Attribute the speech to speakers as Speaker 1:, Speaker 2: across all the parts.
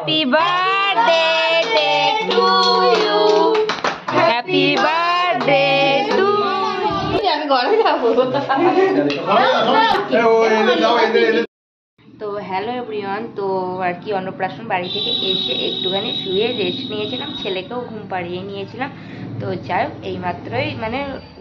Speaker 1: Happy birthday to you. Happy birthday to you. আমি ঘরে যাবো। তো হ্যালো এভরিওয়ান, তো আর কি অন্নপ্রাশন বাড়ি থেকে এসে একটুখানি শুয়ে রেস্ট নিয়েছিলাম, ছেলেকেও ঘুম পাড়িয়ে নিয়েছিলাম। তো যাই হোক এইমাত্রই মানে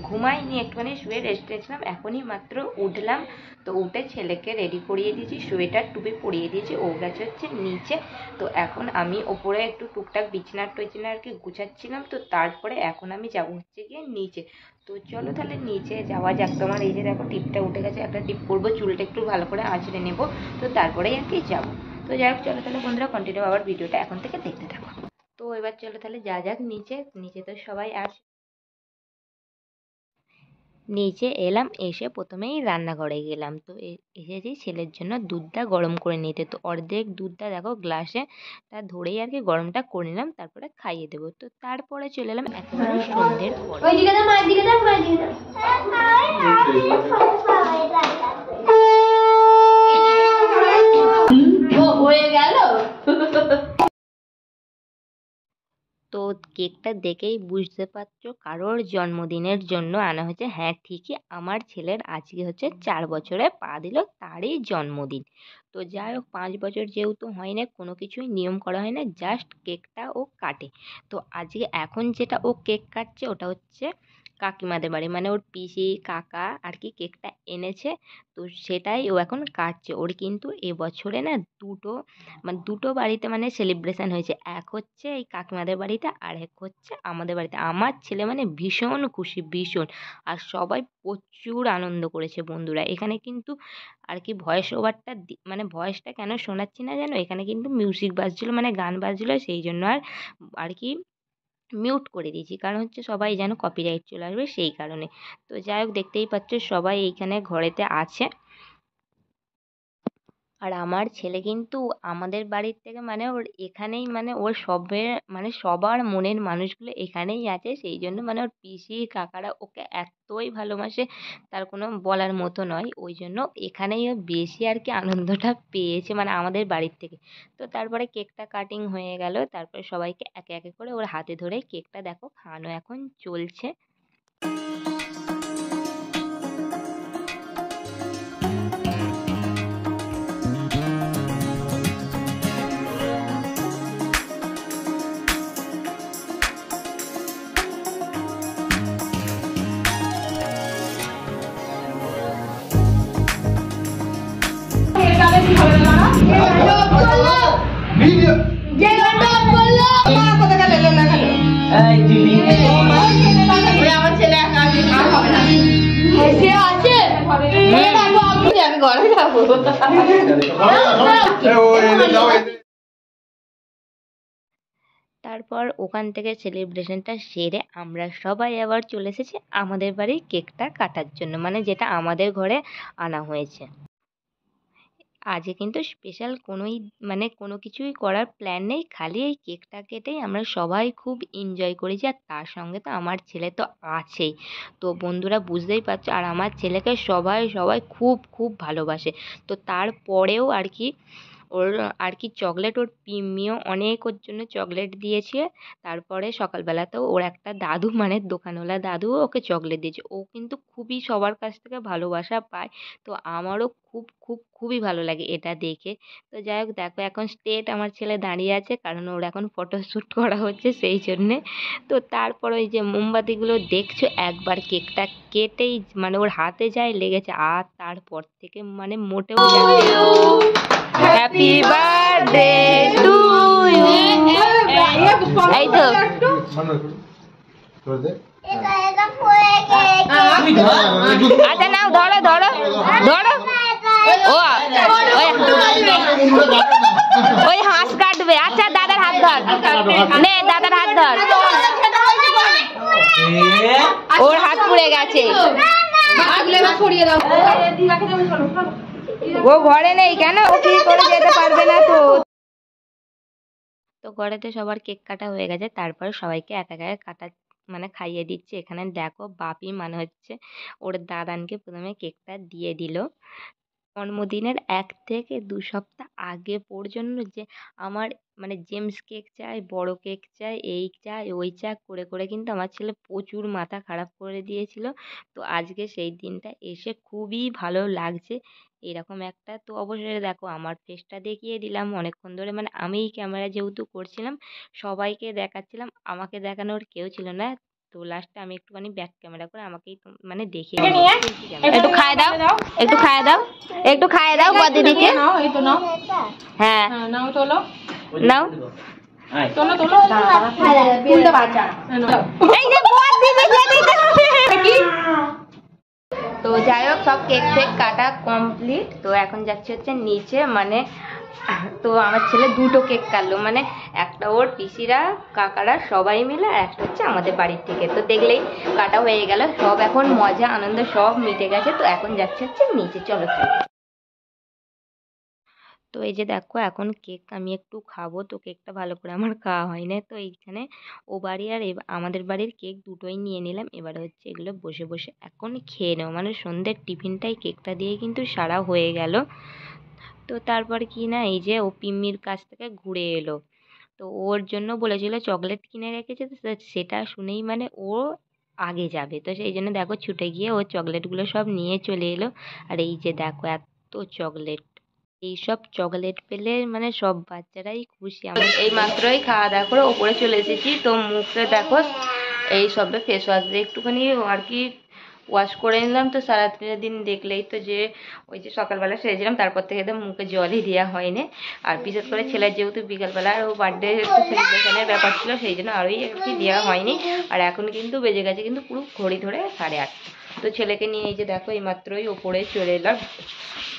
Speaker 1: ঘুমাইনি, একটুখানি শুয়ে রেস্ট নিয়েছিলাম, এখনই মাত্র উঠলাম। তো উঠে ছেলেকে রেডি করিয়ে দিয়েছি, সোয়েটার টুপি পরিয়ে দিয়েছি, ও গেছে হচ্ছে নিচে। তো এখন আমি ওপরে একটু টুকটাক বিছানার টিছানা আর কি গুছাচ্ছিলাম। তো তারপরে এখন আমি যাবো হচ্ছে গিয়ে নিচে। তো চলো তাহলে নিচে যাওয়া যাক। তোমার এই যে দেখো টিপটা উঠে গেছে, একটা টিপ করবো, চুলটা একটু ভালো করে আঁচড়ে নেবো। তো তারপরেই আর কি যাবো। তো যাই হোক চলো তাহলে বন্ধুরা কন্টিনিউ আবার ভিডিওটা এখন থেকে দেখতে থাকো। তো এবার চলো তাহলে যা যাক নিচে। নিচে তো সবাই আছে। নিচে এলাম, এসে প্রথমেই রান্নাঘরে গেলাম। তো এসেছি ছেলের জন্য দুধটা গরম করে নিতে। তো অর্ধেক দুধটা দেখো গ্লাসে তা ধরেই আর কি গরমটা করে নিলাম, তারপরে খাইয়ে দেবো। তো তারপরে চলে এলাম একেবারে সন্ধ্যের পরে। হয়ে গেল। তো কেকটা দেখেই বুঝতে পারছো কারোর জন্মদিনের জন্য আনা হয়েছে। হ্যাঁ ঠিকই, আমার ছেলের আজকে হচ্ছে 4 বছরে পা দিল, তারই জন্মদিন। তো যাই হোক 5 বছর যেহেতু হয় না, কোনো কিছুই নিয়ম করা হয় না, জাস্ট কেকটা ও কাটে। তো আজকে এখন যেটা ও কেক কাটছে ওটা হচ্ছে কাকিমাদের বাড়ি, মানে ওর পিসি কাকা আর কি কেকটা এনেছে। তো সেটাই ও এখন কাটছে। ওর কিন্তু এবছরে না দুটো বাড়িতে মানে সেলিব্রেশন হয়েছে, এক হচ্ছে এই কাকিমাদের বাড়িতে আর এক হচ্ছে আমাদের বাড়িতে। আমার ছেলে মানে ভীষণ খুশি, ভীষণ। আর সবাই প্রচুর আনন্দ করেছে বন্ধুরা। এখানে কিন্তু আর কি ভয়েস ওভারটা মানে ভয়েসটা কেন শোনাচ্ছি না জানো, এখানে কিন্তু মিউজিক বাজছিল, মানে গান বাজছিল, সেই জন্য আর কি মিউট করে দিয়েছি, কারণ হচ্ছে সবাই যেন কপিরাইট চলে আসবে সেই কারণে। তো যাই হোক দেখতেই পাচ্ছ সবাই এইখানে ঘরেতে আছে। আর আমার ছেলে কিন্তু আমাদের বাড়ির থেকে মানে ওর এখানেই মানে ওর মানে সবার মনের মানুষগুলো এখানেই আছে, সেই জন্য মানে ওর পিসি কাকারা ওকে এতই ভালোবাসে, তার কোনো বলার মতো নয়। ওই জন্য এখানেই ও বেশি আর কি আনন্দটা পেয়েছে, মানে আমাদের বাড়ির থেকে। তো তারপরে কেকটা কাটিং হয়ে গেল, তারপরে সবাইকে একে একে করে ওর হাতে ধরে কেকটা দেখো খাওয়ানো এখন চলছে। তারপর ওখান থেকে সেলিব্রেশনটা সেরে আমরা সবাই আবার চলে এসেছি আমাদের বাড়ির কেকটা কাটার জন্য, মানে যেটা আমাদের ঘরে আনা হয়েছে। আজকে কিন্তু স্পেশাল কোনো কিছুই করার প্ল্যান নেই, খালি এই কেকটা কেটেই আমরা সবাই খুব এনজয় করেছি। আর তার সঙ্গে তো আমার ছেলে তো আছেই। তো বন্ধুরা বুঝতেই পারছো, আর আমার ছেলেকে সবাই সবাই খুব খুব ভালোবাসে। তো তারপরেও আর কি ওর আর কি চকলেট, ওর পিম্মিও অনেক ওর জন্য চকলেট দিয়েছে। তারপরে সকালবেলাতেও ওর একটা দাদু মানে দোকানওয়ালা দাদুও ওকে চকলেট দিয়েছে। ও কিন্তু খুবই সবার কাছ থেকে ভালোবাসা পায়। তো আমারও খুব খুব খুবই ভালো লাগে এটা দেখে। তো যাই হোক দেখো এখন স্ট্রেট আমার ছেলে দাঁড়িয়ে আছে, কারণ ওর এখন ফটোশ্যুট করা হচ্ছে সেই জন্যে। তো তারপর ওই যে মোমবাতিগুলো দেখছো, একবার কেকটা কেটেই মানে ওর হাতে যায় লেগেছে, আর তারপর থেকে মানে মোটেও হ্যাপি বার্থডে টু ইউ। এই তো আচ্ছা নাও, ধরো ধরো ধরো। ও ওই হাঁস কাটবে। আচ্ছা দাদার হাত ধর, নে দাদার হাত ধর। ওর হাত পুড়ে গেছে, ও ঘরে নেই কেন, ও কি করে যেতে পারবে না। তো ঘরেতে সবার কেক কাটা হয়ে গেছে, তারপর সবাইকে এক এক কাটা মানে খাইয়ে দিচ্ছে। এখানে দেখো বাপি মানে হচ্ছে ওর দাদানকে প্রথমে কেকটা দিয়ে দিল। জন্মদিনের 1 থেকে 2 সপ্তাহ আগে পর্যন্ত যে আমার মানে জেমস কেক চাই, বড় কেক চাই, এই চাই ওই চাই করে করে কিন্তু আমার ছেলে প্রচুর মাথা খারাপ করে দিয়েছিল। তো আজকে সেই দিনটা এসে খুবই ভালো লাগছে। এরকম একটা তো অবশ্যই দেখো আমার ফেসটা দেখিয়ে দিলাম অনেকক্ষণ ধরে, মানে আমিই ক্যামেরা যেহেতু করছিলাম সবাইকে দেখাচ্ছিলাম, আমাকে দেখানোর কেউ ছিল না। তো লাস্টে আমি একটুখানি ব্যাক ক্যামেরা করে আমাকেই মানে দেখিয়ে দিলাম সেলফি ক্যামেরা। একটু খায় দাও, একটু খায় দাও, একটু খায় দাও বড় দিদিকে। হ্যাঁ নাও, তোলো নাও, তোলো তোলো, এই যে বড় দিদিকে দিতে। তো যাই হোক সব কেক ফেক কাটা কমপ্লিট। তো এখন যাচ্ছে হচ্ছে নিচে, মানে তো আমার ছেলে দুটো কেক কাটলো, মানে একটা ওর পিসিরা কাকারা সবাই মিলে, আর একটা হচ্ছে আমাদের বাড়ির থেকে। তো দেখলেই কাটা হয়ে গেল, সব এখন মজা আনন্দ সব মিটে গেছে। তো এখন যাচ্ছে হচ্ছে নিচে, চলো চলো। তো এই যে দেখো এখন কেক আমি একটু খাবো, তো কেকটা ভালো করে আমার খাওয়া হয় না। তো এইখানে ও বাড়ি আর আমাদের বাড়ির কেক দুটোই নিয়ে নিলাম। এবারে হচ্ছে এগুলো বসে বসে এখন খেয়ে নেবো, মানে সন্ধ্যের টিফিনটাই কেকটা দিয়ে কিন্তু সারা হয়ে গেল। তো তারপর কি না, এই যে ও পিম্মির কাছ থেকে ঘুরে এলো। তো ওর জন্য বলেছিল চকলেট কিনে রেখেছে, তো সেটা শুনেই মানে ও আগে যাবে। তো সেই জন্য দেখো ছুটে গিয়ে ও চকলেটগুলো সব নিয়ে চলে এলো। আর এই যে দেখো এত চকলেট, এইসব চকলেট পেলে মানে সব বাচ্চারাই খুশি। আমি এই মাত্রই খাওয়া দাওয়া করে ওপরে চলে এসেছি। তো মুখে দেখো এই সবে ফেস ওয়াশ দিয়ে একটুখানি আর কি ওয়াশ করে নিলাম। তো সারাদিনের দিন দেখলেই তো যে ওই যে সকালবেলা সেরেছিলাম, তারপর থেকে তো মুখে জলই দেওয়া হয়নি। আর বিশেষ করে ছেলের যেহেতু বিকালবেলা ও বার্থডে একটু সেলিব্রেশনের ব্যাপার ছিল, সেই জন্য আরোই আর কি দেওয়া হয়নি। আর এখন কিন্তু বেজে গেছে কিন্তু পুরো ঘড়ি ধরে 8:30। তো ছেলেকে নিয়ে এই যে দেখো এই মাত্রই ওপরে চলে এলাম।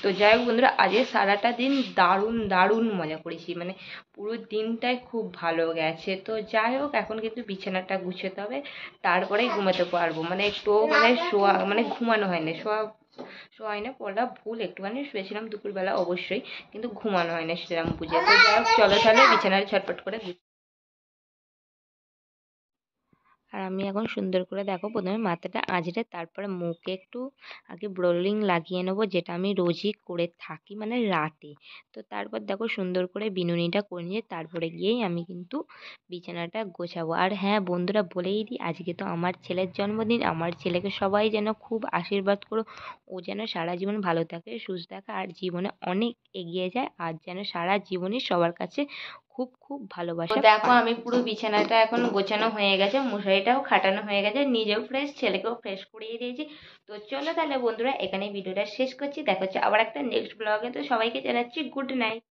Speaker 1: তো যাই হোক বন্ধুরা, আজকে সারাটা দিন দারুণ দারুণ মজা করেছি, মানে পুরো দিনটাই খুব ভালো গেছে। তো যাই হোক এখন কিন্তু বিছানাটা গুছোতে হবে, তারপরেই ঘুমাতে পারবো। মানে একটু মানে শোয়া মানে ঘুমানো হয় না, শোয়া শোয়া হয় না, পড়া ভুল, একটুখানি শুয়েছিলাম দুপুরবেলা অবশ্যই, কিন্তু ঘুমানো হয় না সেরকম বুঝে। তো যাই হোক চলো তাহলে বিছানায় ছটপট করে। আর আমি এখন সুন্দর করে দেখো প্রথমে মাথাটা আঁচড়ে তারপরে মুখে একটু আগে ব্রোলিং লাগিয়ে নেবো, যেটা আমি রোজই করে থাকি মানে রাতে। তো তারপর দেখো সুন্দর করে বিনুনিটা করে নিয়ে তারপরে গিয়েই আমি কিন্তু বিছানাটা গোছাবো। আর হ্যাঁ বন্ধুরা বলেই দিই, আজকে তো আমার ছেলের জন্মদিন, আমার ছেলেকে সবাই যেন খুব আশীর্বাদ করো, ও যেন সারা জীবন ভালো থাকে সুস্থ থাকে আর জীবনে অনেক এগিয়ে যায়, আর যেন সারা জীবনই সবার কাছে খুব খুব ভালোবাসা। তো দেখো আমি পুরো বিছানাটা এখন গোছানো হয়ে গেছে, মশারিটাও খাটানো হয়ে গেছে, নিজেও ফ্রেশ, ছেলেকেও ফ্রেশ করিয়ে দিয়েছি। তো চলো তাহলে বন্ধুরা এখানে ভিডিওটা শেষ করছি, দেখা হচ্ছে আবার একটা নেক্সট ব্লগে। তো সবাইকে জানাচ্ছি গুড নাইট।